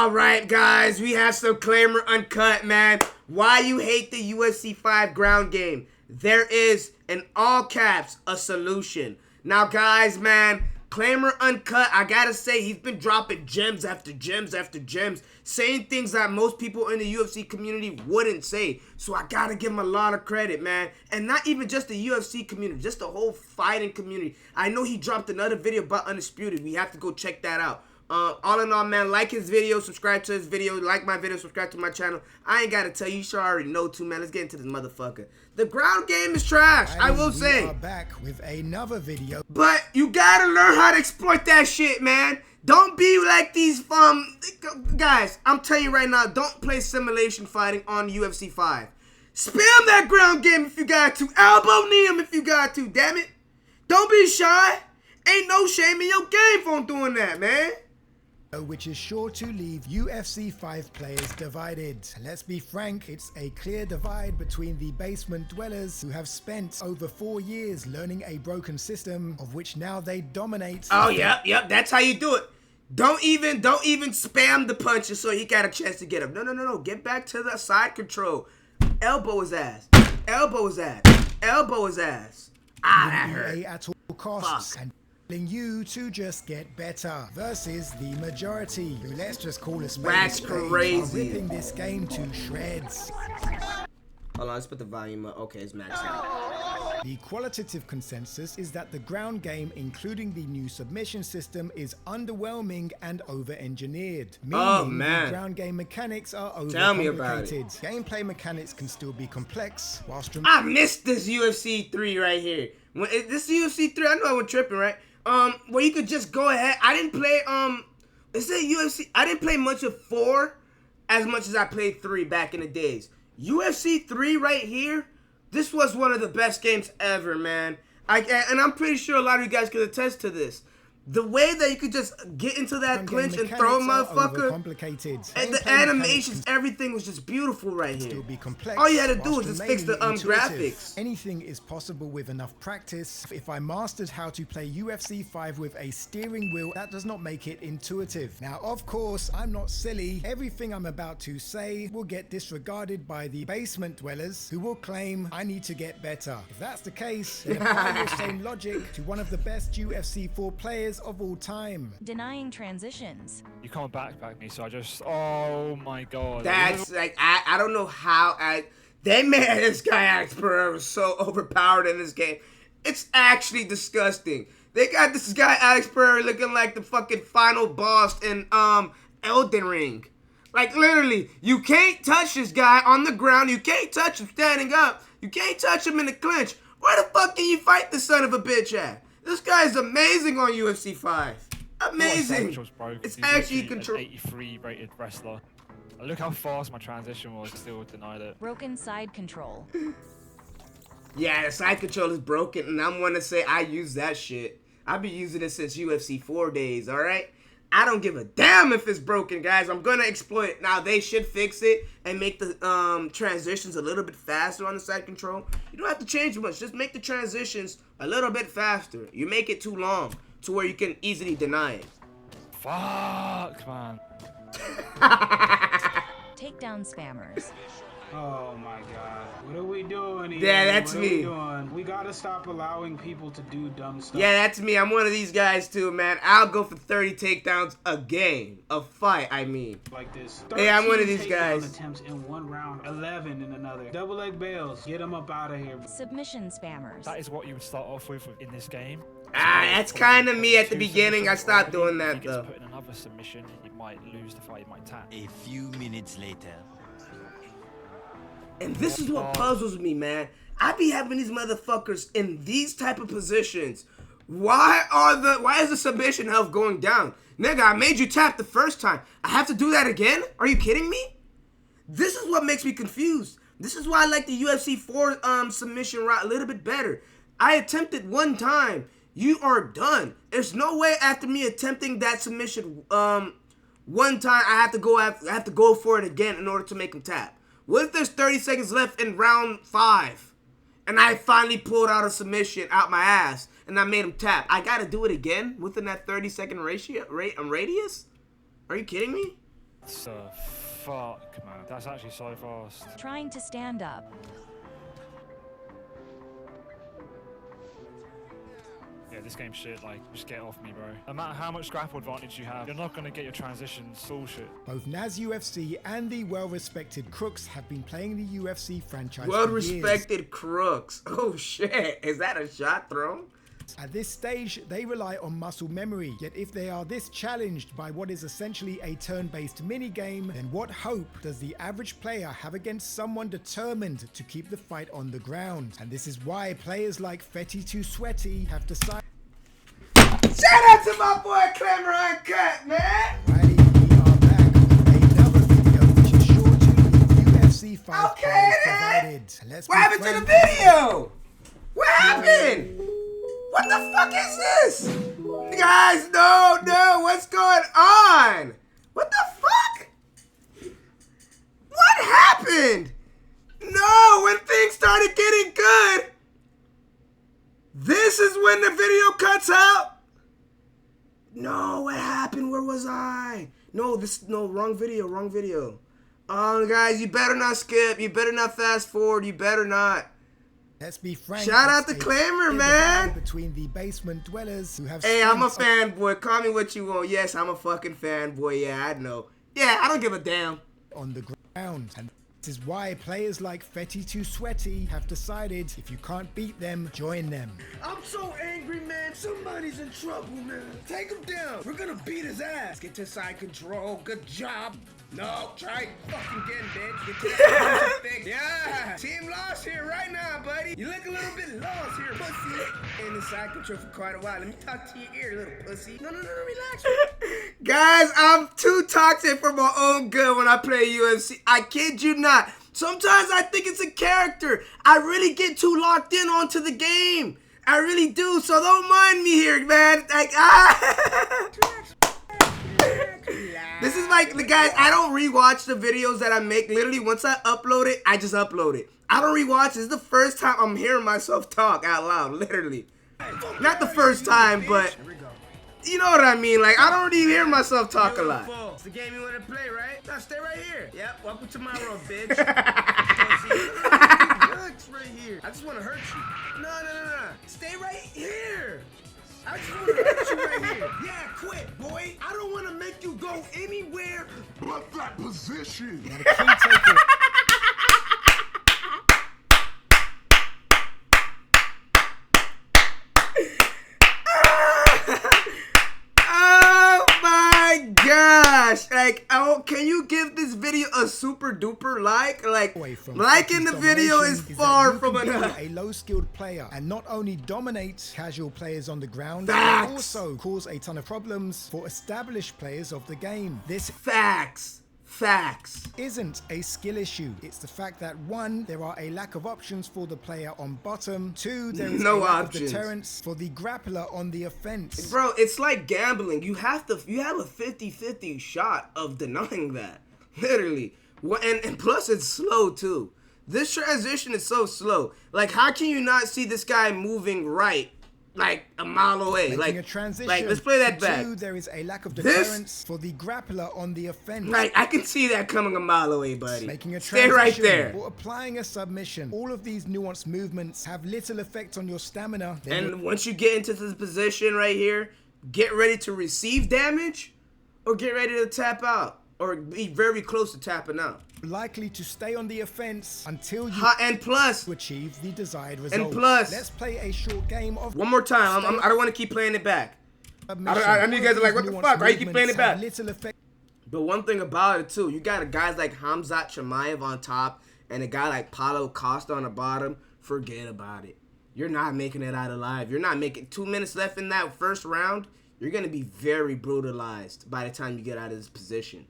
Alright guys, we have some Claimer Uncut, man. Why you hate the UFC 5 ground game? There is, in all caps, a solution. Now guys, man, Claimer Uncut, I gotta say, he's been dropping gems after gems after gems, saying things that most people in the UFC community wouldn't say. So I gotta give him a lot of credit, man. And not even just the UFC community, just the whole fighting community. I know he dropped another video about Undisputed. We have to go check that out. All in all, man, like his video, subscribe to his video, like my video, subscribe to my channel. I ain't gotta tell you, you should already know too, man. Let's get into this motherfucker. The ground game is trash, I will say. We are back with another video. But you gotta learn how to exploit that shit, man. Don't be like these, guys, I'm telling you right now, don't play simulation fighting on UFC 5. Spam that ground game if you got to. Elbow knee him if you got to, damn it. Don't be shy. Ain't no shame in your game for doing that, man. Which is sure to leave UFC 5 players divided. Let's be frank, it's a clear divide between the basement dwellers who have spent over 4 years learning a broken system of which now they dominate. Oh, yep, that's how you do it. Don't even spam the punches so he got a chance to get him. No. Get back to the side control. Elbow his ass. Elbow his ass. Elbow his ass. Ah, that hurt. At all costs. And you to just get better versus the majority who, let's just call a spade a spade, crazy. are ripping this game to shreds. Hold on, let's put the volume up. Okay, it's maxed out. The qualitative consensus is that the ground game, including the new submission system, is underwhelming and over-engineered. Meaning the ground game mechanics are overcomplicated. Tell me about it. Gameplay mechanics can still be complex, whilst I missed this UFC 3 right here. This UFC 3, I know I was tripping, right? Where you could just go ahead. I didn't play, is it UFC? I didn't play much of 4 as much as I played 3 back in the days. UFC 3 right here, this was one of the best games ever, man. And I'm pretty sure a lot of you guys could attest to this. The way that you could just get into that clinch and throw a motherfucker, and the animations, everything was just beautiful right here. All you had to do was just fix the graphics. Anything is possible with enough practice. If I mastered how to play UFC 5 with a steering wheel, that does not make it intuitive. Now, of course, I'm not silly. Everything I'm about to say will get disregarded by the basement dwellers who will claim I need to get better. If that's the case, then apply your same logic to one of the best UFC 4 players of all time. Denying transitions. You can't backpack me, so I just, oh my god. That's like, I don't know how they made this guy Alex Pereira so overpowered in this game. It's actually disgusting. They got this guy Alex Pereira looking like the fucking final boss in Elden Ring. Like literally, you can't touch this guy on the ground. You can't touch him standing up. You can't touch him in the clinch. Where the fuck can you fight this son of a bitch at? This guy is amazing on UFC 5. Amazing. It's actually control. 83 rated wrestler. Look how fast my transition was. Still denied it. Broken side control. Yeah, the side control is broken, and I'm one to say I use that shit. I've been using it since UFC 4 days. All right. I don't give a damn if it's broken, guys. I'm gonna exploit it. Now they should fix it and make the transitions a little bit faster on the side control. You don't have to change much. Just make the transitions a little bit faster. You make it too long to where you can easily deny it. Fuck, man. Takedown spammers. Oh my god. What are we doing here? Yeah, that's me. We gotta stop allowing people to do dumb stuff. Yeah, that's me. I'm one of these guys too, man. I'll go for 30 takedowns a game. A fight, I mean. Like this. Yeah, I'm one of these guys. Attempts in one round, 11 in another. Double leg bails. Get them up out of here. Submission spammers. That is what you would start off with in this game. That's kind of me at the beginning. I stopped doing that though. Put in another submission, you might lose the fight. You might tap. A few minutes later. And this is what puzzles me, man. I be having these motherfuckers in these type of positions. Why is the submission health going down? Nigga, I made you tap the first time. I have to do that again? Are you kidding me? This is what makes me confused. This is why I like the UFC 4 submission route a little bit better. I attempted one time. You are done. There's no way after me attempting that submission one time I have to go for it again in order to make him tap. What if there's 30 seconds left in round 5 and I finally pulled out a submission out my ass and I made him tap? I gotta do it again within that 30-second radius? Are you kidding me? So fuck, man. That's actually so fast. Trying to stand up. Yeah, this game's shit. Like, just get off me, bro. No matter how much grapple advantage you have, you're not gonna get your transitions. Bullshit. Both Naz UFC and the well-respected Crooks have been playing the UFC franchise for Well-respected Crooks. Oh shit, is that a shot thrown? At this stage, they rely on muscle memory, yet if they are this challenged by what is essentially a turn-based minigame, then what hope does the average player have against someone determined to keep the fight on the ground? And this is why players like Fetti Too Sweaty have decided... Shout out to my boy Clemmer Uncut, man! Alrighty, we are back with another video which is sure to be UFC 5 Okay, players then. provided. And let's What be happened to the frank, video? What happened? What the fuck is this? Guys, no, what's going on? What the fuck? What happened? No, when things started getting good, this is when the video cuts out? No, what happened? Where was I? No, wrong video. Guys, you better not skip. You better not fast forward. You better not. let's be frank. Shout out it's to a Clemmer, big man. battle between the basement dwellers who have Hey, I'm a spent fanboy. Call me what you want. Yes, I'm a fucking fanboy. Yeah, I know. Yeah, I don't give a damn. on the ground. And this is why players like Fetti Too Sweaty have decided if you can't beat them, join them. I'm so angry, man. Somebody's in trouble, man. Take him down. We're gonna beat his ass. Get to side control. Good job. No, try fucking again, bitch. Get to the thing. Yeah. Team lost here right now, buddy. You look a little bit lost here, pussy. In the side control for quite a while. Let me talk to your ear, little pussy. No, relax. Guys, I'm too toxic for my own good when I play UFC. I kid you not. Sometimes I think it's a character. I really get too locked in onto the game. I really do. So don't mind me here, man. Like, This is like, the guys, I don't rewatch the videos that I make. Literally, once I upload it, I just upload it. I don't rewatch. This is the first time I'm hearing myself talk out loud, literally. Not the first time, but you know what I mean. Like, I don't really hear myself talk a lot. It's the game you want to play, right? Now stay right here. Yep, welcome to my world, bitch. Relax right here. I just want to hurt you. No. Stay right here. I just want to hurt you right here. Yeah, quit, boy. I don't want to make you go anywhere but that position. Now the key takeaway Oh my gosh. Like, oh, can you give this video a super duper like? Like, from liking the Fetti's video is domination far that from you can enough. be a low-skilled player and not only dominate casual players on the ground, Facts. but also cause a ton of problems for established players of the game. This Facts. isn't a skill issue. It's the fact that 1, there are a lack of options for the player on bottom. 2, there is No a lack options. of deterrence for the grappler on the offense. Bro, it's like gambling. You have a 50-50 shot of denying that. Literally. And plus it's slow too. This transition is so slow. Like, how can you not see this guy moving right? Like a mile away. Making Like, a transition. let's play that back. 2, there is a lack of This- deterrence for the grappler on the offense. Like, I can see that coming a mile away, buddy. Making a Stay transition right there. or applying a submission. All of these nuanced movements have little effect on your stamina. Then And once you get into this position right here, get ready to receive damage or get ready to tap out or be very close to tapping out. you're likely to stay on the offense until you And plus, achieve the desired result. plus- let's play a short game of one more time. I don't want to keep playing it back. submission. I know you guys are like, what the Nuanced fuck? Why you keep playing it movements back? have little effect But one thing about it too, you got guys like Hamzat Chimaev on top and a guy like Paulo Costa on the bottom. Forget about it. You're not making it out alive. You're not making 2 minutes left in that first round. You're gonna be very brutalized by the time you get out of this position.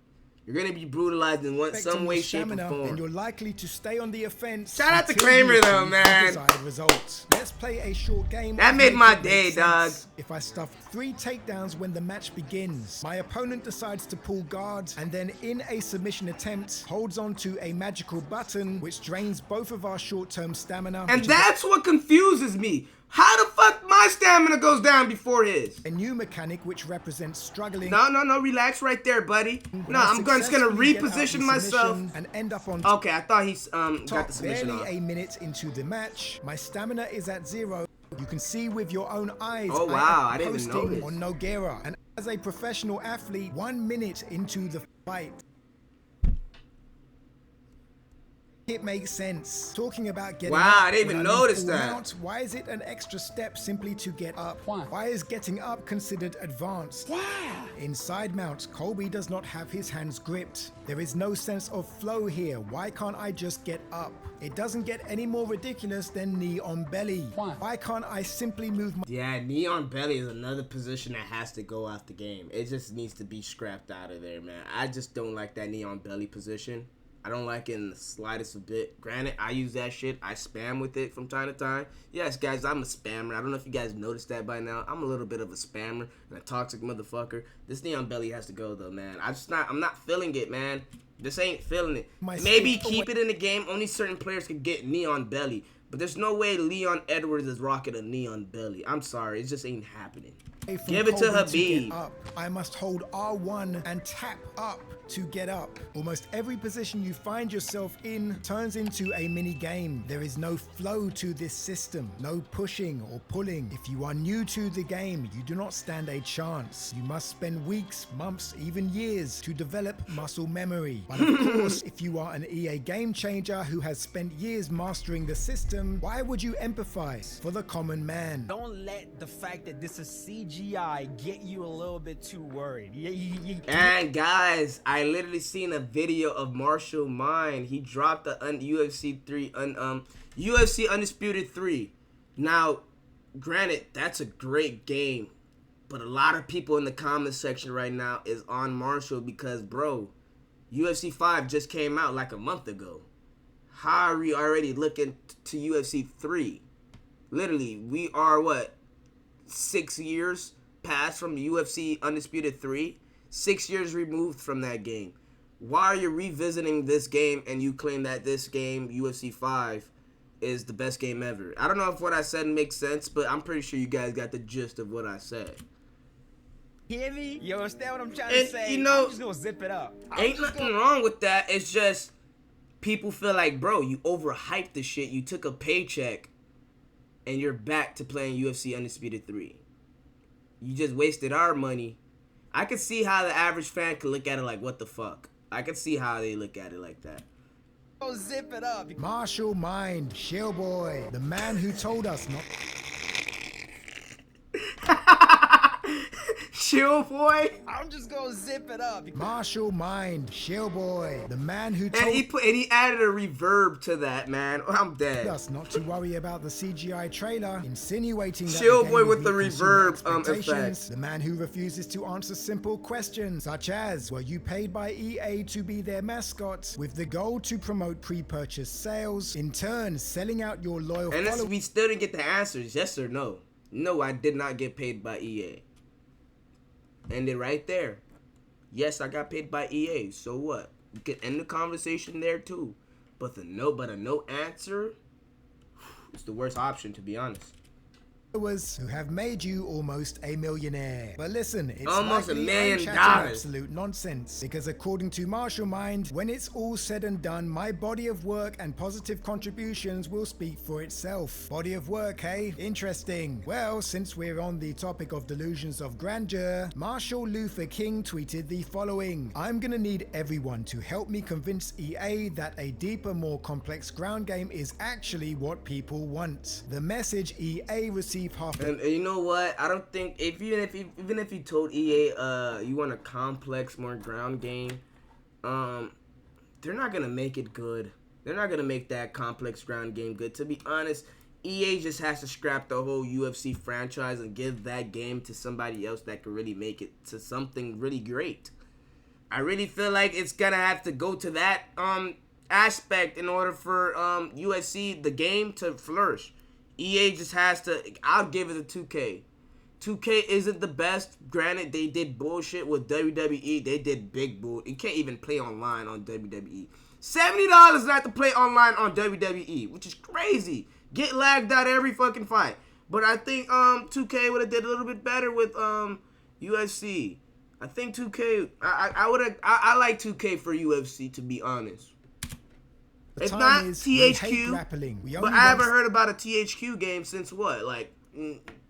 You're gonna be brutalized in some on way, your shape, or stamina, form. and you're likely to stay on the offense. Shout out to until Kramer, you though, achieve the man. desired result. Let's play a short game. That of made Make my It Make day, dog. Sense. If I stuff 3 takedowns when the match begins, my opponent decides to pull guard and then in a submission attempt holds on to a magical button which drains both of our short-term stamina. And which is that's what confuses me. How the fuck my my stamina goes down before his. A new mechanic which represents struggling. No, relax right there, buddy. No, I'm just gonna reposition myself and end up on. Okay, I thought he's got the submission barely off. a minute into the match. My stamina is at 0. You can see with your own eyes. Oh wow, I didn't even posting notice. on Nogueira, and as a professional athlete, 1 minute into the fight. It makes sense. Talking about getting Wow, up, I didn't even when I'm in notice full that. mount, why is it an extra step simply to get up? Why is getting up considered advanced? In side mount, Colby does not have his hands gripped. There is no sense of flow here. Why can't I just get up? It doesn't get any more ridiculous than knee on belly. Why can't I simply move my... Yeah, knee on belly is another position that has to go out the game. It just needs to be scrapped out of there, man. I just don't like that knee on belly position. I don't like it in the slightest bit. Granted, I use that shit. I spam with it from time to time. Yes, guys, I'm a spammer. I don't know if you guys noticed that by now. I'm a little bit of a spammer and a toxic motherfucker. This knee on belly has to go though, man. I'm not feeling it, man. This ain't feeling it. Maybe keep it in the game. Only certain players can get knee on belly. But there's no way Leon Edwards is rocking a knee on belly. I'm sorry. It just ain't happening. Give it to Habib. I must hold R1 and tap up to get up. Almost every position you find yourself in turns into a mini game. There is no flow to this system, no pushing or pulling. If you are new to the game, you do not stand a chance. You must spend weeks, months, even years to develop muscle memory. But of course, if you are an EA game changer who has spent years mastering the system, why would you empathize for the common man? Don't let the fact that this is CGI get you a little bit too worried. And guys, I literally seen a video of Marshall Mind. He dropped the UFC Undisputed 3. Now, granted, that's a great game, but a lot of people in the comment section right now is on Marshall because, bro, UFC 5 just came out like a month ago. How are we already looking to UFC 3? Literally, we are, what, 6 years past from UFC Undisputed 3? 6 years removed from that game. Why are you revisiting this game and you claim that this game, UFC 5, is the best game ever? I don't know if what I said makes sense, but I'm pretty sure you guys got the gist of what I said. Hear me? You understand what I'm trying to say? You know, I'm just gonna zip it up. Ain't nothing wrong with that. It's just people feel like, bro, you overhyped the shit. You took a paycheck and you're back to playing UFC Undisputed 3. You just wasted our money. I could see how the average fan could look at it like, what the fuck? I could see how they look at it like that. Go zip it up. Marshall Mind, Shellboy, the man who told us not... Chill, boy. I'm just gonna zip it up. Marshall Mind, Shellboy, the man who told And he added a reverb to that, man. I'm dead. us not to worry about the CGI trailer, insinuating that Chill the game boy would with the meet consumer reverb expectations. effect. The man who refuses to answer simple questions, such as, were you paid by EA to be their mascot, with the goal to promote pre-purchase sales, in turn selling out your loyal And followers? we still didn't get the answers, yes or no. No, I did not get paid by EA. End it right there. Yes, I got paid by EA. So what? You can end the conversation there too. But a no answer, it's the worst option, to be honest. Who have made you almost a millionaire. But listen, it's Almost likely $1 million. I'm chatting absolute nonsense. Because according to Marshall Mind, when it's all said and done, my body of work and positive contributions will speak for itself. Body of work, hey? Interesting. Well, since we're on the topic of delusions of grandeur, Marshall Luther King tweeted the following: I'm gonna need everyone to help me convince EA that a deeper, more complex ground game is actually what people want. The message EA received And you know what? I don't think even if you told EA you want a complex, more ground game, they're not gonna make it good. They're not gonna make that complex ground game good. To be honest, EA just has to scrap the whole UFC franchise and give that game to somebody else that can really make it to something really great. I really feel like it's gonna have to go to that aspect in order for UFC the game to flourish. EA just has to. I'll give it a 2K. 2K isn't the best. Granted, they did bullshit with WWE. They did big bull. You can't even play online on WWE. $70 not to play online on WWE, which is crazy. Get lagged out every fucking fight. But I think 2K would have did a little bit better with UFC. I think 2K. I like 2K for UFC, to be honest. The It's time not is we hate THQ, grappling. We but only I haven't waste- heard about a THQ game since what, like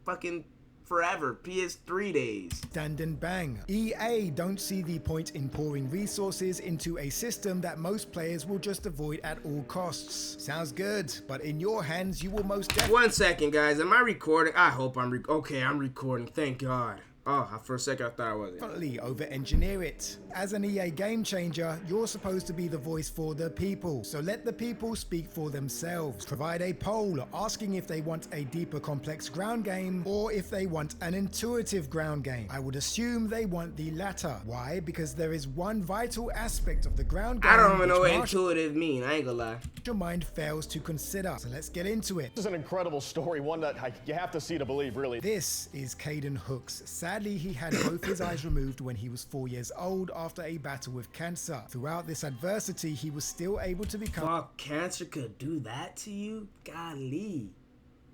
fucking forever, PS3 days. Stand and bang. EA don't see the point in pouring resources into a system that most players will just avoid at all costs. Sounds good, but in your hands, you will most definitely 1 second, guys. Am I recording? I hope I'm okay. I'm recording. Thank God. Oh, for a second I thought I wasn't. over-engineer it. As an EA game changer, you're supposed to be the voice for the people. So let the people speak for themselves. Provide a poll asking if they want a deeper, complex ground game or if they want an intuitive ground game. I would assume they want the latter. Why? Because there is one vital aspect of the ground game I don't even know what which intuitive mean. I ain't gonna lie. your mind fails to consider. So let's get into it. This is an incredible story, one that you have to see to believe, really. This is Caden Hooks. Sadly, he had both his eyes removed when he was 4 years old after a battle with cancer. Throughout this adversity, he was still able to become... Fuck, cancer could do that to you? Golly.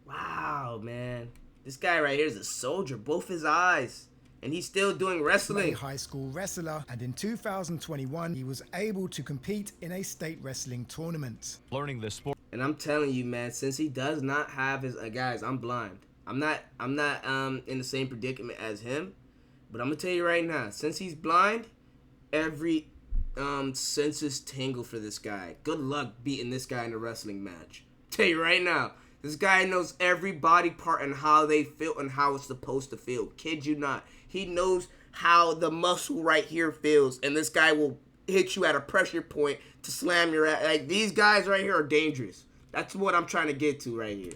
Wow, man. This guy right here is a soldier, both his eyes. And he's still doing a wrestling. high school wrestler, and in 2021, he was able to compete in a state wrestling tournament. Learning this sport. And I'm telling you, man, since he does not have his... guys, I'm blind. I'm not in the same predicament as him. But I'm gonna tell you right now, since he's blind, every senses tingle for this guy. Good luck beating this guy in a wrestling match. Tell you right now, this guy knows every body part and how they feel and how it's supposed to feel. Kid you not. He knows how the muscle right here feels, and this guy will hit you at a pressure point to slam your ass. Like, these guys right here are dangerous. That's what I'm trying to get to right here.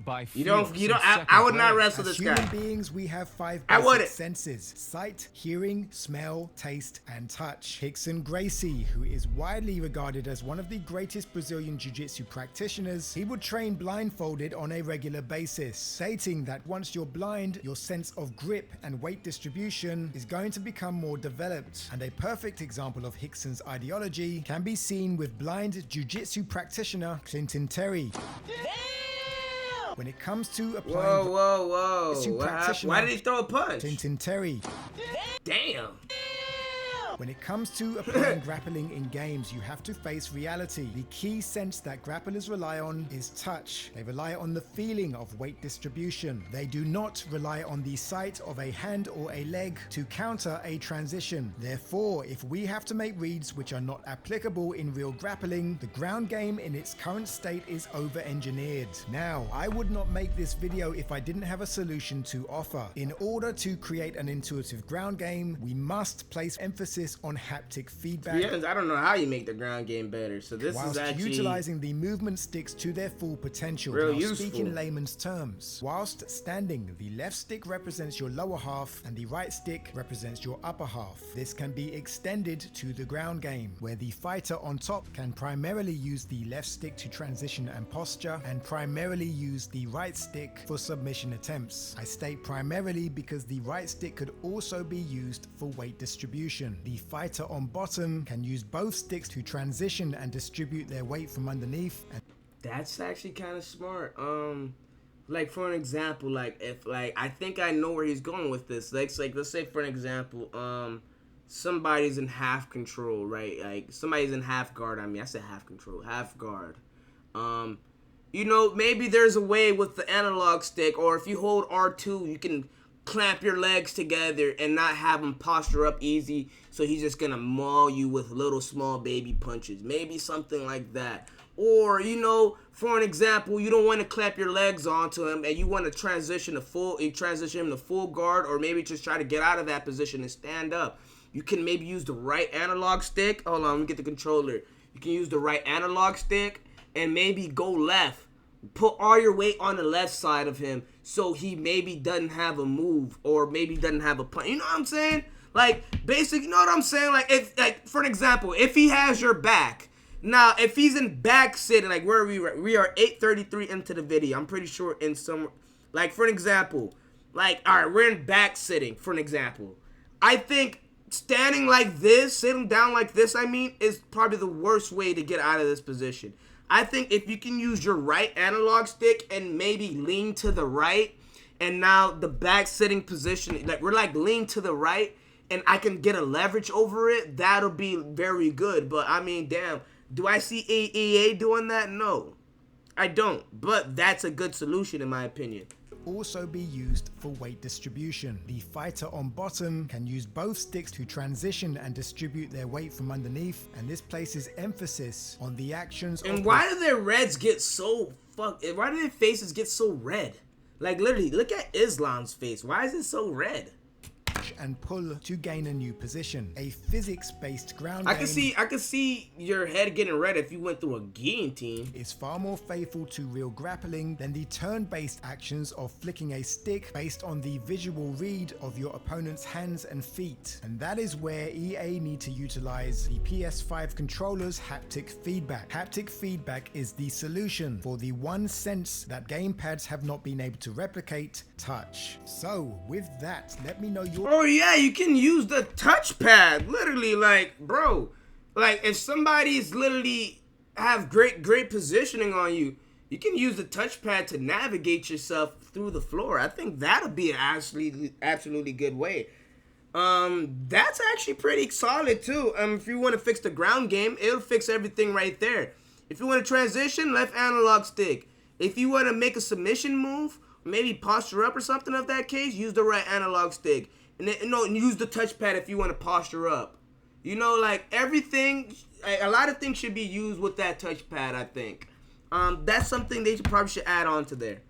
By You don't. I would not wrestle As this human guy. beings, we have 5 I basic wouldn't. senses: sight, hearing, smell, taste, and touch. Hickson Gracie, who is widely regarded as one of the greatest Brazilian Jiu-Jitsu practitioners, he would train blindfolded on a regular basis, stating that once you're blind, your sense of grip and weight distribution is going to become more developed. And a perfect example of Hickson's ideology can be seen with blind Jiu-Jitsu practitioner Clinton Terry. When it comes to applying Whoa. Jiu-Jitsu What happened? practitioner Why did he throw a punch? Clinton Terry. Damn. When it comes to applying grappling in games, you have to face reality. The key sense that grapplers rely on is touch. They rely on the feeling of weight distribution. They do not rely on the sight of a hand or a leg to counter a transition. Therefore, if we have to make reads which are not applicable in real grappling, the ground game in its current state is over-engineered. Now, I would not make this video if I didn't have a solution to offer. In order to create an intuitive ground game, we must place emphasis on haptic feedback. Yeah, I don't know how you make the ground game better. So this whilst is actually utilizing the movement sticks to their full potential. real Now, useful. speak in layman's terms. Whilst standing, the left stick represents your lower half and the right stick represents your upper half. This can be extended to the ground game, where the fighter on top can primarily use the left stick to transition and posture, and primarily use the right stick for submission attempts. I state primarily because the right stick could also be used for weight distribution. The fighter on bottom can use both sticks to transition and distribute their weight from underneath. And That's actually kind of smart. Like for an example, like if like I think I know where he's going with this. Like let's say for an example, somebody's in half control, right? Like somebody's in half guard. I said half control, half guard. You know, maybe there's a way with the analog stick, or if you hold R2, you can clamp your legs together and not have him posture up easy, so he's just gonna maul you with little small baby punches. Maybe something like that. Or, you know, for an example, you don't want to clamp your legs onto him and you want to transition him to full guard, or maybe just try to get out of that position and stand up. You can maybe use the right analog stick. Hold on, let me get the controller. You can use the right analog stick and maybe go left. Put all your weight on the left side of him so he maybe doesn't have a move, or maybe doesn't have a punch. You know what I'm saying? Like, basic, you know what I'm saying? Like, if, like, for an example, if he has your back. Now, if he's in back sitting, like, where are we? We are 8:33 into the video. I'm pretty sure in some, like, for an example, like, all right, we're in back sitting, for an example. I think standing like this, sitting down like this, is probably the worst way to get out of this position. I think if you can use your right analog stick and maybe lean to the right, and now the back sitting position, like we're like lean to the right, and I can get a leverage over it, that'll be very good. But I mean, damn, do I see EA doing that? No, I don't. But that's a good solution in my opinion. Also be used for weight distribution. The fighter on bottom can use both sticks to transition and distribute their weight from underneath, and this places emphasis on the actions of And why do their reds get so why do their faces get so red? Like literally, look at Islam's face. Why is it so red? and pull to gain a new position. A physics-based ground I game can see your head getting red if you went through a guillotine. is far more faithful to real grappling than the turn-based actions of flicking a stick based on the visual read of your opponent's hands and feet. And that is where EA need to utilize the PS5 controller's haptic feedback. Haptic feedback is the solution for the one sense that gamepads have not been able to replicate: touch. So with that, let me know your... Oh yeah, you can use the touchpad. Literally, like, bro, like if somebody's literally have great positioning on you, you can use the touchpad to navigate yourself through the floor. I think that'll be an absolutely good way. That's actually pretty solid too. If you want to fix the ground game, it'll fix everything right there. If you want to transition, left analog stick. If you want to make a submission move, maybe posture up or something of that case, use the right analog stick. And then, use the touchpad if you want to posture up. You know, like everything, a lot of things should be used with that touchpad, I think. That's something they probably should add on to there.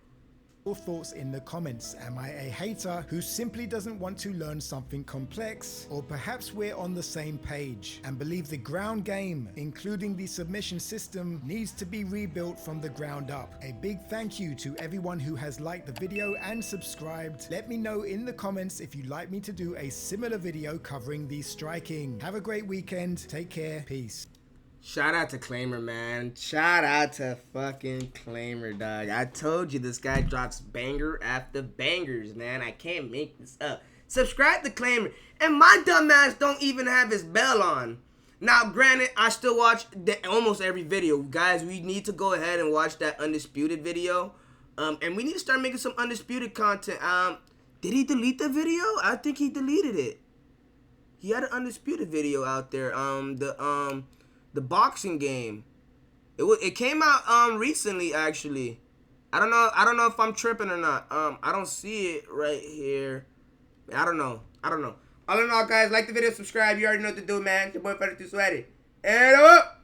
Your thoughts in the comments. Am I a hater who simply doesn't want to learn something complex? Or perhaps we're on the same page and believe the ground game, including the submission system, needs to be rebuilt from the ground up. A big thank you to everyone who has liked the video and subscribed. Let me know in the comments if you'd like me to do a similar video covering the striking. Have a great weekend. Take care. Peace. Shout out to Claimer, man. Shout out to fucking Claimer, dog. I told you this guy drops banger after bangers, man. I can't make this up. Subscribe to Claimer. And my dumb ass don't even have his bell on. Now, granted, I still watch almost every video. Guys, we need to go ahead and watch that Undisputed video. And we need to start making some Undisputed content. Did he delete the video? I think he deleted it. He had an Undisputed video out there. The boxing game. It came out recently, actually. I don't know if I'm tripping or not. I don't see it right here. I don't know. All in all, guys, like the video, subscribe. You already know what to do, man. Your boy Fetti too sweaty. And up.